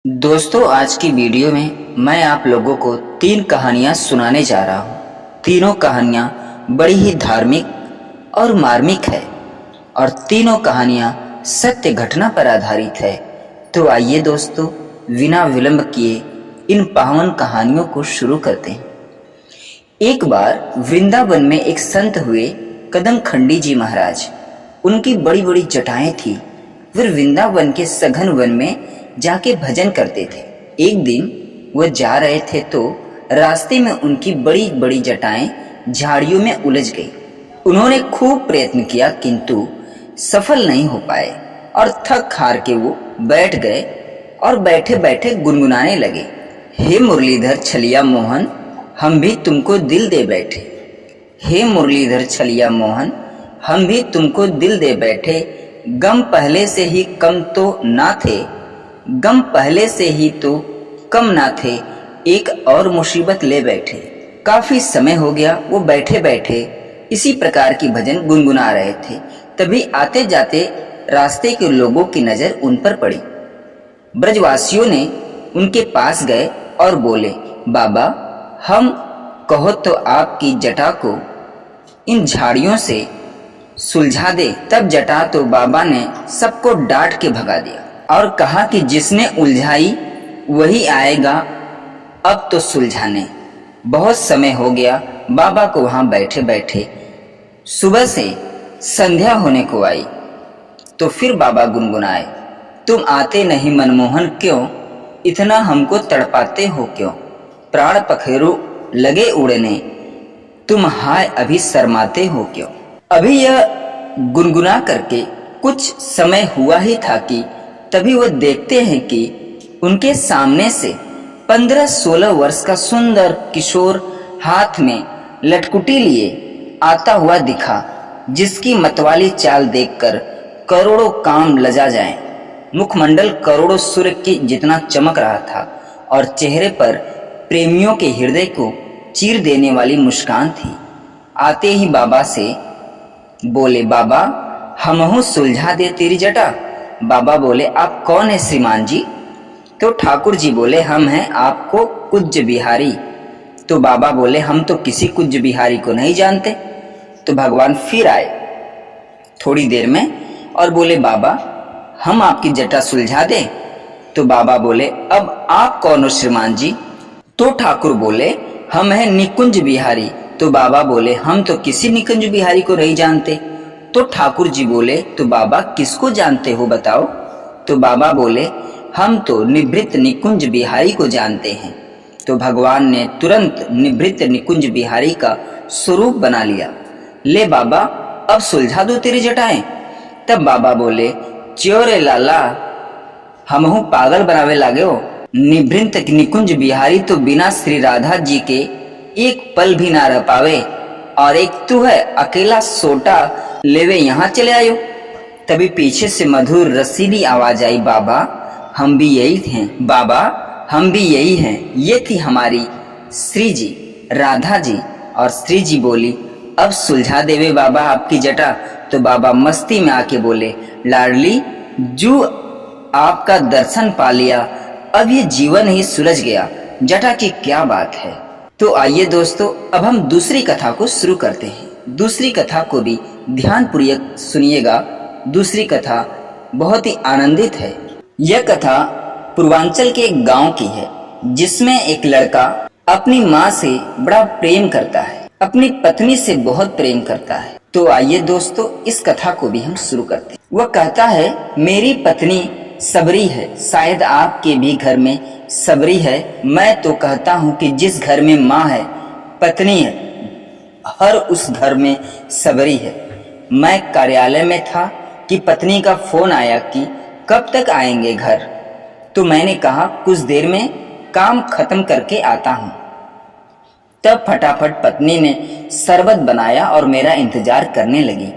दोस्तों, आज की वीडियो में मैं आप लोगों को 3 कहानियां सुनाने जा रहा हूँ। तीनों कहानियां बड़ी ही धार्मिक और मार्मिक है और तीनों कहानियां सत्य घटना पर आधारित है। तो आइए दोस्तों, बिना विलंब किए इन पावन कहानियों को शुरू करते हैं। एक बार वृंदावन में एक संत हुए कदम खंडी जी महाराज। उनकी बड़ी बड़ी जटाएं थी। वे वृंदावन के सघन वन में जाके भजन करते थे। एक दिन वह जा रहे थे तो रास्ते में उनकी बड़ी बड़ी जटाएं झाड़ियों में उलझ गई। उन्होंने खूब प्रयत्न किया किंतु सफल नहीं हो पाए और थक हार के वो बैठ गए और बैठे बैठे गुनगुनाने लगे, हे मुरलीधर छलिया मोहन, हम भी तुमको दिल दे बैठे। हे मुरलीधर छलिया मोहन, हम भी तुमको दिल दे बैठे। गम पहले से ही कम तो ना थे, गम पहले से ही तो कम ना थे, एक और मुसीबत ले बैठे। काफी समय हो गया वो बैठे बैठे इसी प्रकार की भजन गुनगुना रहे थे। तभी आते जाते रास्ते के लोगों की नजर उन पर पड़ी। ब्रजवासियों ने उनके पास गए और बोले, बाबा, हम कहो तो आपकी जटा को इन झाड़ियों से सुलझा दे। तब जटा तो बाबा ने सबको डांट के भगा दिया और कहा कि जिसने उलझाई वही आएगा अब तो सुलझाने। बहुत समय हो गया बाबा को वहां बैठे बैठे। सुबह से संध्या होने को आई तो फिर बाबा गुनगुनाए, तुम आते नहीं मनमोहन क्यों, इतना हमको तड़पाते हो क्यों। प्राण पखेरु लगे उड़ने, तुम हाय अभी शर्माते हो क्यों। अभी यह गुनगुना करके कुछ समय हुआ ही था कि तभी वह देखते हैं कि उनके सामने से 15-16 वर्ष का सुंदर किशोर हाथ में लटकुटी लिए आता हुआ दिखा, जिसकी मतवाली चाल देखकर करोड़ों काम लजा जाएं। मुखमंडल करोड़ों सूर्य की जितना चमक रहा था और चेहरे पर प्रेमियों के हृदय को चीर देने वाली मुस्कान थी। आते ही बाबा से बोले, बाबा, हमहू सुलझा दे तेरी जटा। बाबा बोले, आप कौन है श्रीमान जी। तो ठाकुर जी बोले, हम हैं आपको कुंज बिहारी। तो बाबा बोले, हम तो किसी कुंज बिहारी को नहीं जानते। तो भगवान फिर आए थोड़ी देर में और बोले, बाबा, हम आपकी जटा सुलझा दें। तो बाबा बोले, अब आप कौन हो श्रीमान जी। तो ठाकुर बोले, हम हैं निकुंज बिहारी। तो बाबा बोले, हम तो किसी निकुंज बिहारी को नहीं जानते। तो ठाकुर जी बोले, तो बाबा किसको जानते हो बताओ। तो बाबा बोले, हम तो निवृत्त निकुंज बिहारी को जानते हैं। तो भगवान ने तुरंत निवृत्त निकुंज बिहारी का स्वरूप बना लिया। ले बाबा, अब सुलझा दो तेरी जटाएं। तब बाबा बोले, च्योरे लाला, हमहू पागल बनावे लागे हो। निवृत्त निकुंज बिहारी तो बिना श्री राधा जी के एक पल भी ना रह पावे और एक तू है अकेला सोटा लेवे यहाँ चले आयो। तभी पीछे से मधुर रसीली आवाज आई, बाबा, हम भी यही हैं। बाबा, हम भी यही हैं। ये थी हमारी श्री जी, राधा जी। और श्री जी बोली, अब सुलझा देवे बाबा आपकी जटा। तो बाबा मस्ती में आके बोले, लाडली, जो आपका दर्शन पा लिया, अब ये जीवन ही सुलझ गया। जटा की क्या बात है। तो आइए दोस्तों, अब हम दूसरी कथा को शुरू करते हैं। दूसरी कथा को भी ध्यानपूर्वक सुनिएगा। दूसरी कथा बहुत ही आनंदित है। यह कथा पूर्वांचल के एक गांव की है, जिसमें एक लड़का अपनी माँ से बड़ा प्रेम करता है, अपनी पत्नी से बहुत प्रेम करता है। तो आइए दोस्तों, इस कथा को भी हम शुरू करते हैं। वह कहता है, मेरी पत्नी सबरी है, शायद आपके भी घर में सबरी है। मैं तो कहता हूँ कि जिस घर में माँ है, पत्नी है, हर उस घर में सबरी है। मैं कार्यालय में था कि पत्नी का फोन आया कि कब तक आएंगे घर। तो मैंने कहा, कुछ देर में काम खत्म करके आता हूँ। तब फटाफट पत्नी ने शरबत बनाया और मेरा इंतजार करने लगी।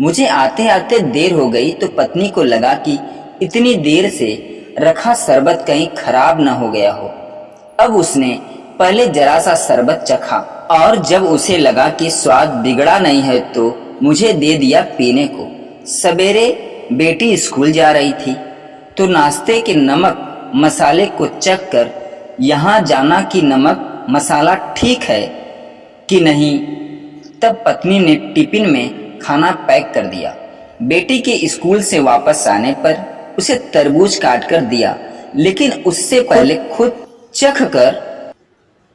मुझे आते आते देर हो गई तो पत्नी को लगा कि इतनी देर से रखा शरबत कहीं खराब न हो गया हो। अब उसने पहले जरा सा शरबत चखा और जब उसे लगा कि स्वाद बिगड़ा नहीं है तो मुझे दे दिया पीने को। सवेरे बेटी स्कूल जा रही थी तो नाश्ते के नमक मसाले को चख कर यहाँ जाना कि नमक मसाला ठीक है कि नहीं। तब पत्नी ने टिफिन में खाना पैक कर दिया। बेटी के स्कूल से वापस आने पर उसे तरबूज काट कर दिया, लेकिन उससे पहले खुद चख कर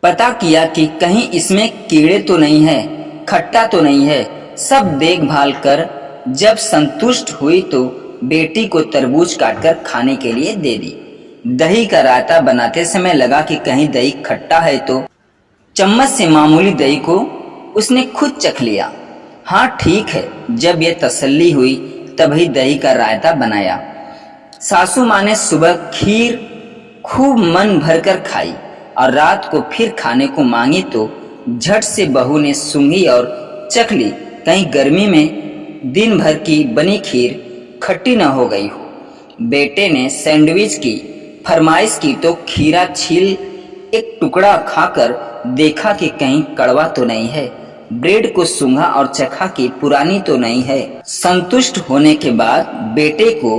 पता किया कि कहीं इसमें कीड़े तो नहीं है, खट्टा तो नहीं है। सब देखभाल कर जब संतुष्ट हुई तो बेटी को तरबूज काटकर खाने के लिए दे दी। दही का रायता बनाते समय लगा कि कहीं दही खट्टा है तो चम्मच से मामूली दही को उसने खुद चख लिया। हाँ ठीक है। जब यह तसल्ली हुई तभी दही का रायता बनाया। सासू माँ ने सुबह खीर खूब मन भरकर खाई और रात को फिर खाने को मांगी तो झट से बहू ने सूंघी और चख ली, कहीं गर्मी में दिन भर की बनी खीर खट्टी न हो गई हो। बेटे ने सैंडविच की फरमाइश की तो खीरा छील एक टुकड़ा खाकर देखा कि कहीं कड़वा तो नहीं है। ब्रेड को सूंघा और चखा कि पुरानी तो नहीं है। संतुष्ट होने के बाद बेटे को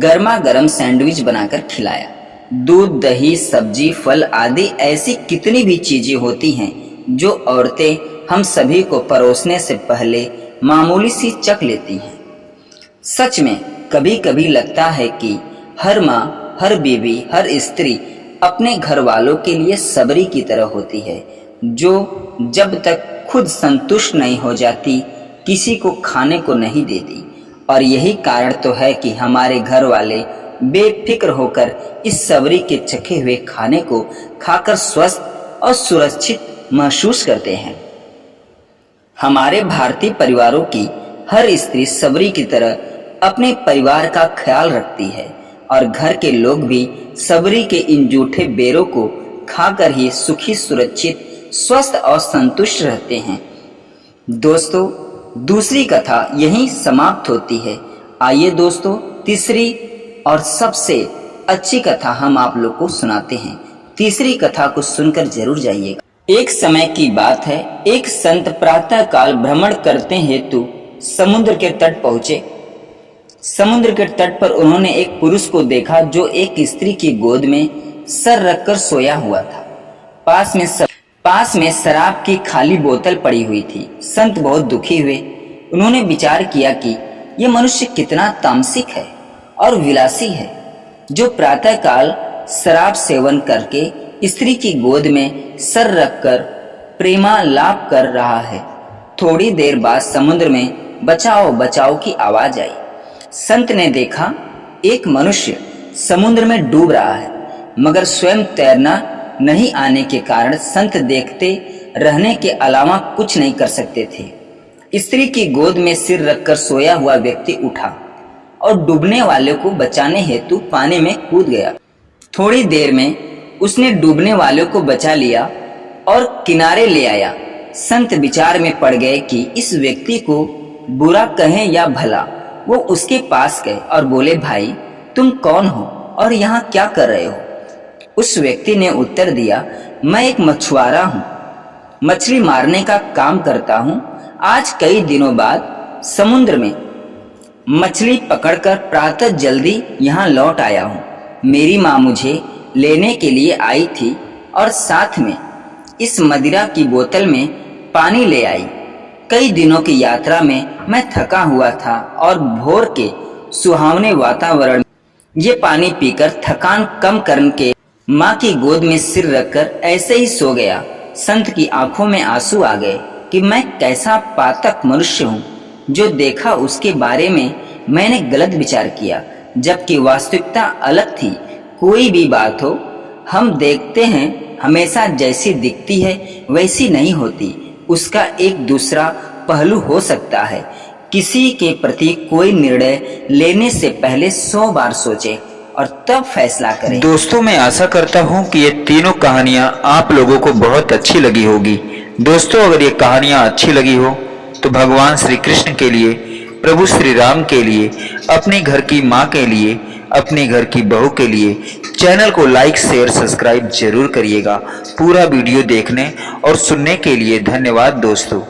गर्मा गर्म सैंडविच बनाकर खिलाया। दूध, दही, सब्जी, फल आदि ऐसी कितनी भी चीजें होती हैं जो औरतें हम सभी को परोसने से पहले मामूली सी चख लेती हैं। सच में कभी कभी लगता है कि हर माँ, हर बीवी, हर स्त्री अपने घर वालों के लिए सबरी की तरह होती है, जो जब तक खुद संतुष्ट नहीं हो जाती किसी को खाने को नहीं देती। और यही कारण तो है कि हमारे घर वाले बेफिक्र होकर इस सबरी के चखे हुए खाने को खाकर स्वस्थ और सुरक्षित महसूस करते हैं। हमारे भारतीय परिवारों की हर स्त्री सबरी की तरह अपने परिवार का ख्याल रखती है और घर के लोग भी सबरी के इन जूठे बेरों को खाकर ही सुखी, सुरक्षित, स्वस्थ और संतुष्ट रहते हैं। दोस्तों, दूसरी कथा यहीं समाप्त होती है। आइए दोस्तों, तीसरी और सबसे अच्छी कथा हम आप लोग को सुनाते हैं। तीसरी कथा को सुनकर जरूर जाइएगा। एक समय की बात है, एक संत प्रातः काल भ्रमण करते हेतु समुद्र के तट पहुंचे। समुद्र के तट पर उन्होंने एक पुरुष को देखा जो एक स्त्री की गोद में सर रखकर सोया हुआ था। पास में शराब की खाली बोतल पड़ी हुई थी। संत बहुत दुखी हुए। उन्होंने विचार किया कि यह मनुष्य कितना तामसिक है और विलासी है, जो प्रातःकाल शराब सेवन करके स्त्री की गोद में सर रखकर प्रेमालाप कर रहा है। थोड़ी देर बाद समुद्र में बचाओ बचाओ की आवाज आई। संत ने देखा एक मनुष्य समुद्र में डूब रहा है, मगर स्वयं तैरना नहीं आने के कारण संत देखते रहने के अलावा कुछ नहीं कर सकते थे। स्त्री की गोद में सिर रखकर सोया हुआ व्यक्ति उठा और डूबने वाले को बचाने हेतु पानी में कूद गया। थोड़ी देर में उसने डूबने वाले को बचा लिया और किनारे ले आया। संत विचार में पड़ गए कि इस व्यक्ति को बुरा कहें या भला। वो उसके पास गए और बोले, भाई तुम कौन हो और यहाँ क्या कर रहे हो? उस व्यक्ति ने उत्तर दिया, मैं एक मछुआरा हूँ, मछली मारने का काम करता हूँ। आज कई दिनों बाद समुद्र में मछली पकड़कर प्रातः जल्दी यहाँ लौट आया हूँ। मेरी माँ मुझे लेने के लिए आई थी और साथ में इस मदिरा की बोतल में पानी ले आई। कई दिनों की यात्रा में मैं थका हुआ था और भोर के सुहावने वातावरण में ये पानी पीकर थकान कम करके माँ की गोद में सिर रखकर ऐसे ही सो गया। संत की आंखों में आंसू आ गए कि मैं कैसा पातक मनुष्य हूँ, जो देखा उसके बारे में मैंने गलत विचार किया, जबकि वास्तविकता अलग थी। कोई भी बात हो, हम देखते हैं हमेशा जैसी दिखती है वैसी नहीं होती, उसका एक दूसरा पहलू हो सकता है। किसी के प्रति कोई निर्णय लेने से पहले 100 बार सोचें और तब फैसला करें। दोस्तों, मैं आशा करता हूं कि ये तीनों कहानियां आप लोगों को बहुत अच्छी लगी होगी। दोस्तों, अगर ये कहानियां अच्छी लगी हो तो भगवान श्री कृष्ण के लिए, प्रभु श्री राम के लिए, अपने घर की माँ के लिए, अपने घर की बहू के लिए चैनल को लाइक, शेयर, सब्सक्राइब जरूर करिएगा। पूरा वीडियो देखने और सुनने के लिए धन्यवाद दोस्तों।